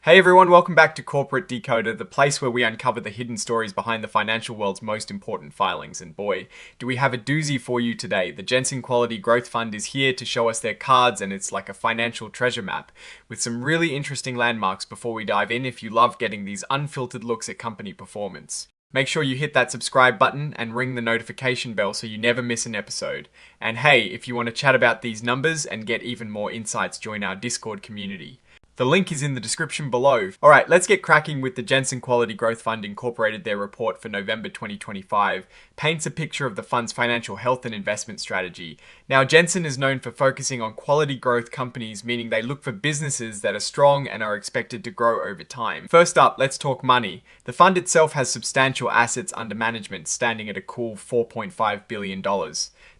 Hey everyone, welcome back to Corporate Decoder, the place where we uncover the hidden stories behind the financial world's most important filings. And boy, do we have a doozy for you today. The Jensen Quality Growth Fund is here to show us their cards, and it's like a financial treasure map with some really interesting landmarks before we dive in if you love getting these unfiltered looks at company performance. Make sure you hit that subscribe button and ring the notification bell so you never miss an episode. And hey, if you want to chat about these numbers and get even more insights, join our Discord community. The link is in the description below. Alright, let's get cracking with the Jensen Quality Growth Fund Incorporated. Their report for November 2025 paints a picture of the fund's financial health and investment strategy. Now, Jensen is known for focusing on quality growth companies, meaning they look for businesses that are strong and are expected to grow over time. First up, let's talk money. The fund itself has substantial assets under management, standing at a cool $4.5 billion.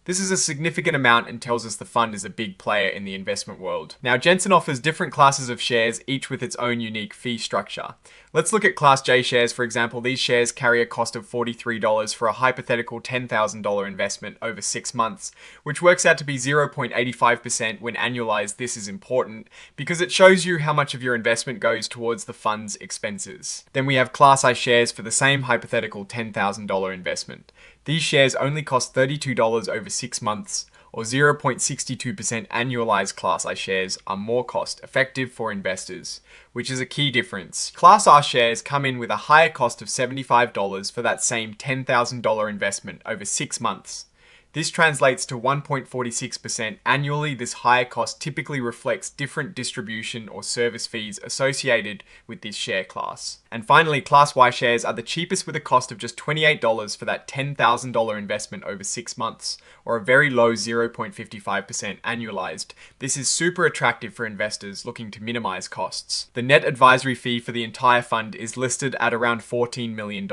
This is a significant amount and tells us the fund is a big player in the investment world. Now, Jensen offers different classes of shares, each with its own unique fee structure. Let's look at Class J shares, for example. These shares carry a cost of $43 for a hypothetical $10,000 investment over 6 months, which works out to be 0.85% when annualized. This is important because it shows you how much of your investment goes towards the fund's expenses. Then we have Class I shares for the same hypothetical $10,000 investment. These shares only cost $32 over 6 months, or 0.62% annualized Class I shares are more cost effective for investors, which is a key difference. Class R shares come in with a higher cost of $75 for that same $10,000 investment over 6 months. This translates to 1.46% annually. This higher cost typically reflects different distribution or service fees associated with this share class. And finally, Class Y shares are the cheapest with a cost of just $28 for that $10,000 investment over 6 months, or a very low 0.55% annualized. This is super attractive for investors looking to minimize costs. The net advisory fee for the entire fund is listed at around $14 million.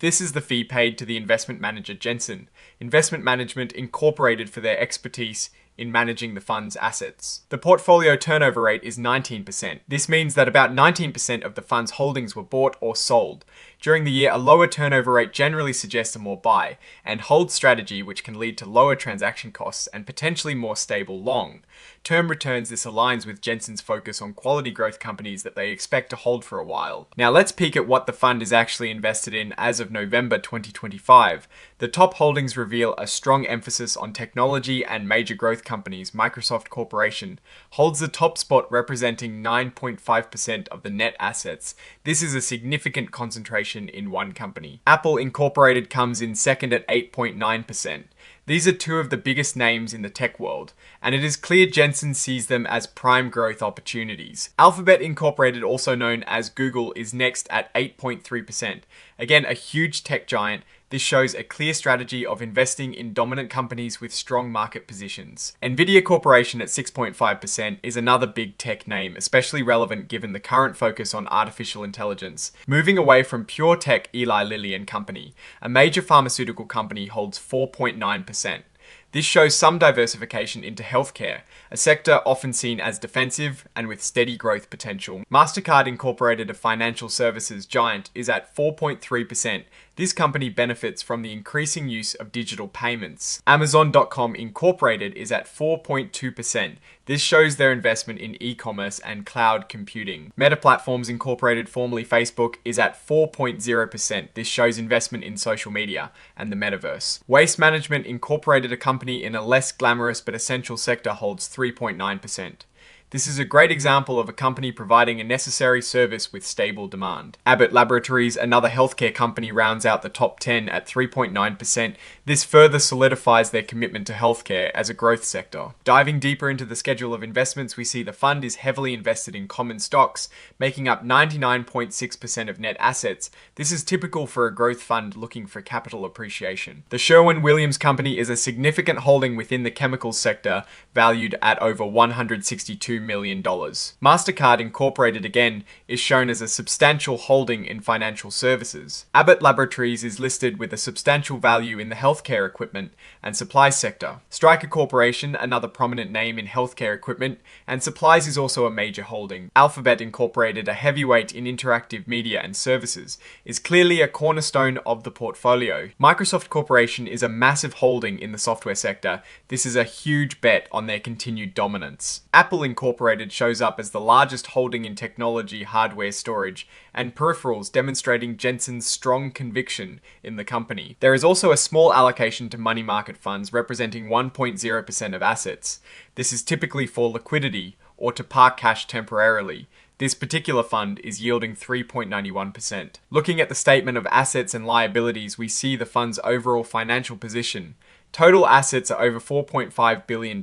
This is the fee paid to the investment manager Jensen, Investment Management Incorporated, for their expertise in managing the fund's assets. The portfolio turnover rate is 19%. This means that about 19% of the fund's holdings were bought or sold. During the year, a lower turnover rate generally suggests a more buy and hold strategy, which can lead to lower transaction costs and potentially more stable long-term returns. This aligns with Jensen's focus on quality growth companies that they expect to hold for a while. Now let's peek at what the fund is actually invested in as of November 2025. The top holdings reveal a strong emphasis on technology and major growth companies. Microsoft Corporation holds the top spot, representing 9.5% of the net assets. This is a significant concentration in one company. Apple Incorporated comes in second at 8.9%. These are two of the biggest names in the tech world, and it is clear Jensen sees them as prime growth opportunities. Alphabet Incorporated, also known as Google, is next at 8.3%. Again, a huge tech giant. This shows a clear strategy of investing in dominant companies with strong market positions. Nvidia Corporation at 6.5% is another big tech name, especially relevant given the current focus on artificial intelligence. Moving away from pure tech, Eli Lilly and Company, a major pharmaceutical company, holds 4.9%. This shows some diversification into healthcare, a sector often seen as defensive and with steady growth potential. MasterCard Incorporated, a financial services giant, is at 4.3%. This company benefits from the increasing use of digital payments. Amazon.com Incorporated is at 4.2%. This shows their investment in e-commerce and cloud computing. Meta Platforms Incorporated, formerly Facebook, is at 4.0%. This shows investment in social media and the metaverse. Waste Management Incorporated, a company in a less glamorous but essential sector, holds 3.9%. This is a great example of a company providing a necessary service with stable demand. Abbott Laboratories, another healthcare company, rounds out the top 10 at 3.9%. This further solidifies their commitment to healthcare as a growth sector. Diving deeper into the schedule of investments, we see the fund is heavily invested in common stocks, making up 99.6% of net assets. This is typical for a growth fund looking for capital appreciation. The Sherwin-Williams Company is a significant holding within the chemicals sector, valued at over $162 million. MasterCard Incorporated, again, is shown as a substantial holding in financial services. Abbott Laboratories is listed with a substantial value in the healthcare equipment and supplies sector. Stryker Corporation, another prominent name in healthcare equipment and supplies, is also a major holding. Alphabet Incorporated, a heavyweight in interactive media and services, is clearly a cornerstone of the portfolio. Microsoft Corporation is a massive holding in the software sector. This is a huge bet on their continued dominance. Apple Incorporated Incorporated shows up as the largest holding in technology, hardware, storage, and peripherals, demonstrating Jensen's strong conviction in the company. There is also a small allocation to money market funds representing 1.0% of assets. This is typically for liquidity or to park cash temporarily. This particular fund is yielding 3.91%. Looking at the statement of assets and liabilities, we see the fund's overall financial position. Total assets are over $4.5 billion,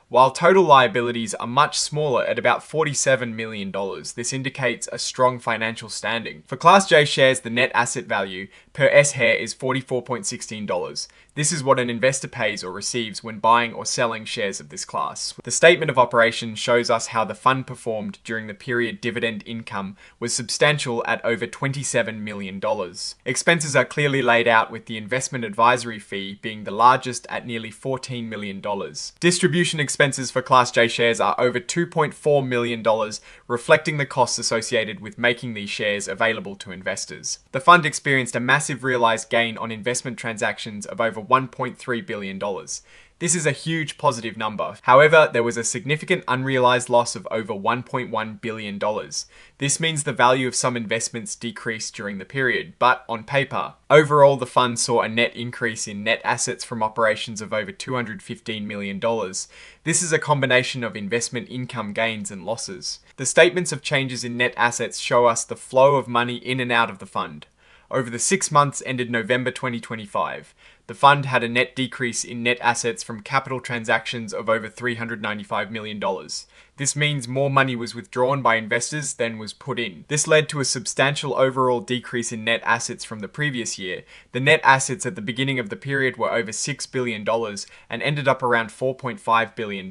while total liabilities are much smaller at about $47 million. This indicates a strong financial standing. For Class J shares, the net asset value per S-share is $44.16. This is what an investor pays or receives when buying or selling shares of this class. The statement of operations shows us how the fund performed during the period. Dividend income was substantial at over $27 million. Expenses are clearly laid out, with the investment advisory fee being the largest at nearly $14 million. Distribution expenses for Class J shares are over $2.4 million, reflecting the costs associated with making these shares available to investors. The fund experienced a massive realized gain on investment transactions of over $1.3 billion. This is a huge positive number. However, there was a significant unrealized loss of over $1.1 billion. This means the value of some investments decreased during the period, but on paper, overall the fund saw a net increase in net assets from operations of over $215 million. This is a combination of investment income gains and losses. The statements of changes in net assets show us the flow of money in and out of the fund. Over the 6 months ended November 2025, the fund had a net decrease in net assets from capital transactions of over $395 million. This means more money was withdrawn by investors than was put in. This led to a substantial overall decrease in net assets from the previous year. The net assets at the beginning of the period were over $6 billion and ended up around $4.5 billion.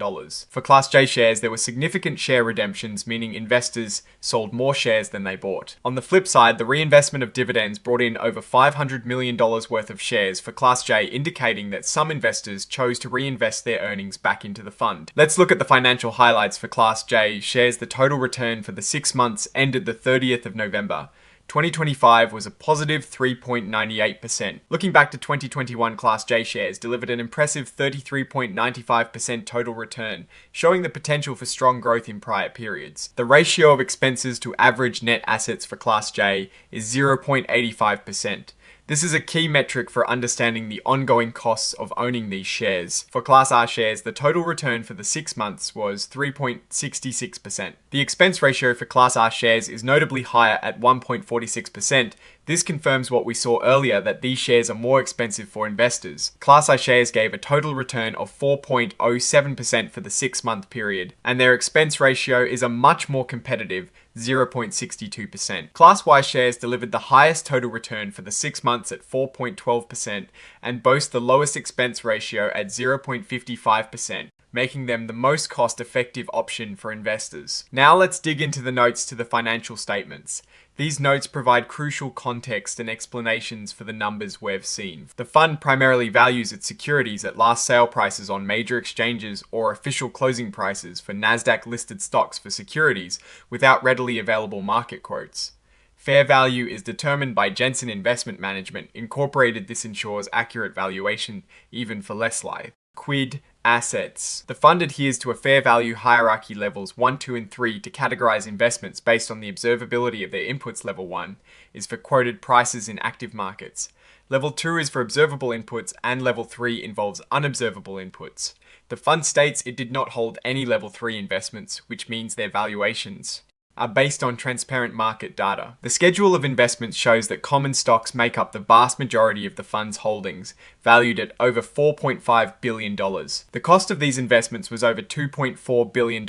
For Class J shares, there were significant share redemptions, meaning investors sold more shares than they bought. On the flip side, the reinvestment of dividends brought in over $500 million worth of shares for Class J, indicating that some investors chose to reinvest their earnings back into the fund. Let's look at the financial highlights for Class J shares. The total return for the 6 months ended the 30th of November 2025 was a positive 3.98%. Looking back to 2021, Class J shares delivered an impressive 33.95% total return, showing the potential for strong growth in prior periods. The ratio of expenses to average net assets for Class J is 0.85%. This is a key metric for understanding the ongoing costs of owning these shares. For Class R shares, the total return for the 6 months was 3.66%. The expense ratio for Class R shares is notably higher at 1.46%. This confirms what we saw earlier, that these shares are more expensive for investors. Class I shares gave a total return of 4.07% for the 6-month period, and their expense ratio is a much more competitive 0.62%. Class Y shares delivered the highest total return for the 6 months at 4.12% and boast the lowest expense ratio at 0.55%. Making them the most cost-effective option for investors. Now let's dig into the notes to the financial statements. These notes provide crucial context and explanations for the numbers we've seen. The fund primarily values its securities at last sale prices on major exchanges or official closing prices for NASDAQ-listed stocks for securities without readily available market quotes. Fair value is determined by Jensen Investment Management Incorporated. This ensures accurate valuation even for less liquid assets. The fund adheres to a fair value hierarchy levels 1, 2, and 3 to categorize investments based on the observability of their inputs. Level 1 is for quoted prices in active markets. Level 2 is for observable inputs, and Level 3 involves unobservable inputs. The fund states it did not hold any Level 3 investments, which means their valuations are based on transparent market data. The schedule of investments shows that common stocks make up the vast majority of the fund's holdings, valued at over $4.5 billion. The cost of these investments was over $2.4 billion.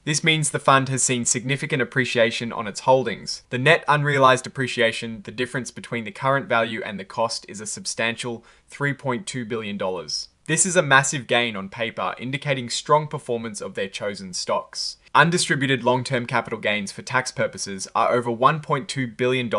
This means the fund has seen significant appreciation on its holdings. The net unrealized appreciation, the difference between the current value and the cost, is a substantial $3.2 billion. This is a massive gain on paper, indicating strong performance of their chosen stocks. Undistributed long-term capital gains for tax purposes are over $1.2 billion.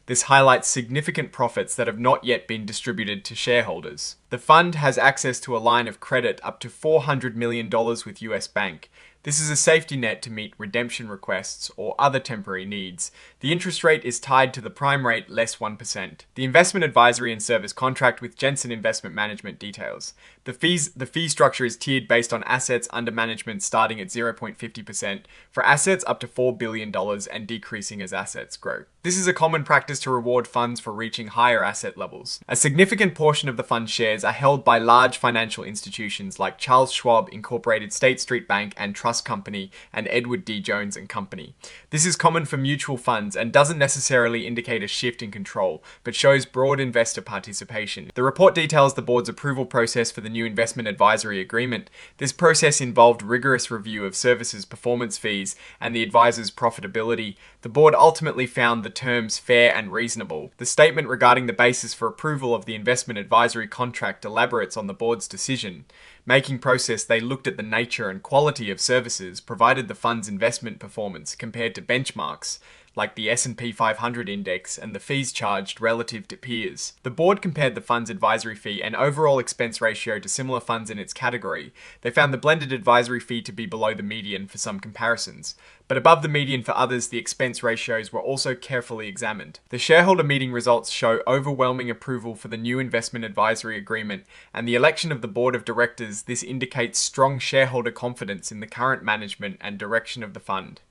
This highlights significant profits that have not yet been distributed to shareholders. The fund has access to a line of credit up to $400 million with US Bank. This is a safety net to meet redemption requests or other temporary needs. The interest rate is tied to the prime rate less 1%. The investment advisory and service contract with Jensen Investment Management details. The fee structure is tiered based on assets under management starting at 0.50% for assets up to $4 billion and decreasing as assets grow. This is a common practice to reward funds for reaching higher asset levels. A significant portion of the fund's shares are held by large financial institutions like Charles Schwab Incorporated, State Street Bank and Trust Company, and Edward D. Jones and Company. This is common for mutual funds and doesn't necessarily indicate a shift in control, but shows broad investor participation. The report details the board's approval process for the new investment advisory agreement. This process involved rigorous review of services performance fees and the advisor's profitability. The board ultimately found the terms fair and reasonable. The statement regarding the basis for approval of the investment advisory contract elaborates on the board's decision. Making process, they looked at the nature and quality of services provided the fund's investment performance compared to benchmarks, like the S&P 500 index, and the fees charged relative to peers. The board compared the fund's advisory fee and overall expense ratio to similar funds in its category. They found the blended advisory fee to be below the median for some comparisons, but above the median for others. The expense ratios were also carefully examined. The shareholder meeting results show overwhelming approval for the new investment advisory agreement and the election of the board of directors. This indicates strong shareholder confidence in the current management and direction of the fund.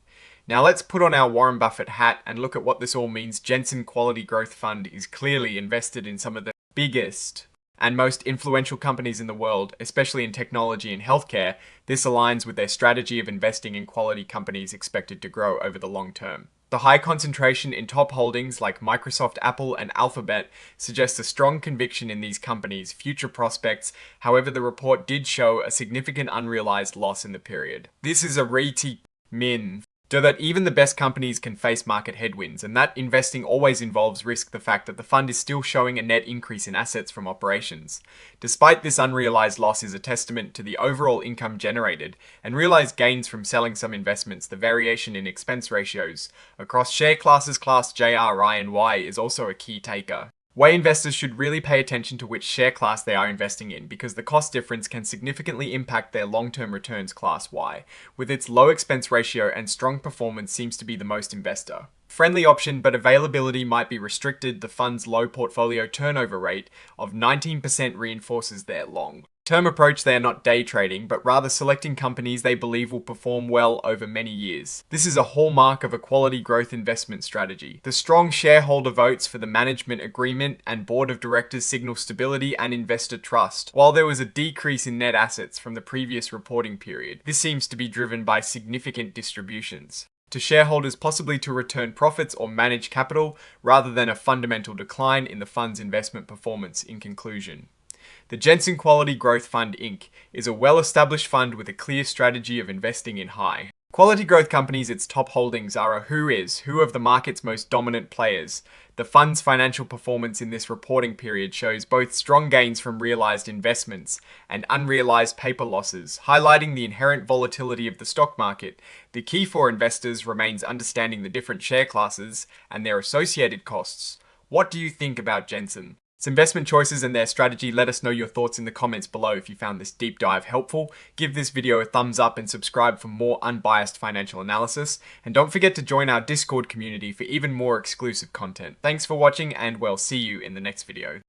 Now let's put on our Warren Buffett hat and look at what this all means. Jensen Quality Growth Fund is clearly invested in some of the biggest and most influential companies in the world, especially in technology and healthcare. This aligns with their strategy of investing in quality companies expected to grow over the long term. The high concentration in top holdings like Microsoft, Apple, and Alphabet suggests a strong conviction in these companies' future prospects. However, the report did show a significant unrealized loss in the period. This is a min. So that even the best companies can face market headwinds, and that investing always involves risk. The fact that the fund is still showing a net increase in assets from operations. Despite this unrealized loss is a testament to the overall income generated and realized gains from selling some investments. The variation in expense ratios across share classes, Class J, R, I, and Y, is also a key taker. Y investors should really pay attention to which share class they are investing in, because the cost difference can significantly impact their long-term returns. Class Y, with its low expense ratio and strong performance, seems to be the most investor friendly option, but availability might be restricted. The fund's low portfolio turnover rate of 19% reinforces their long-term approach. They are not day trading, but rather selecting companies they believe will perform well over many years. This is a hallmark of a quality growth investment strategy. The strong shareholder votes for the management agreement and board of directors signal stability and investor trust. While there was a decrease in net assets from the previous reporting period, this seems to be driven by significant distributions to shareholders, possibly to return profits or manage capital, rather than a fundamental decline in the fund's investment performance. In conclusion, the Jensen Quality Growth Fund Inc. is a well-established fund with a clear strategy of investing in high quality growth companies. Its top holdings are a who of the market's most dominant players. The fund's financial performance in this reporting period shows both strong gains from realized investments and unrealized paper losses, highlighting the inherent volatility of the stock market. The key for investors remains understanding the different share classes and their associated costs. What do you think about Jensen? Its investment choices and their strategy? Let us know your thoughts in the comments below. If you found this deep dive helpful, give this video a thumbs up and subscribe for more unbiased financial analysis. And don't forget to join our Discord community for even more exclusive content. Thanks for watching, and we'll see you in the next video.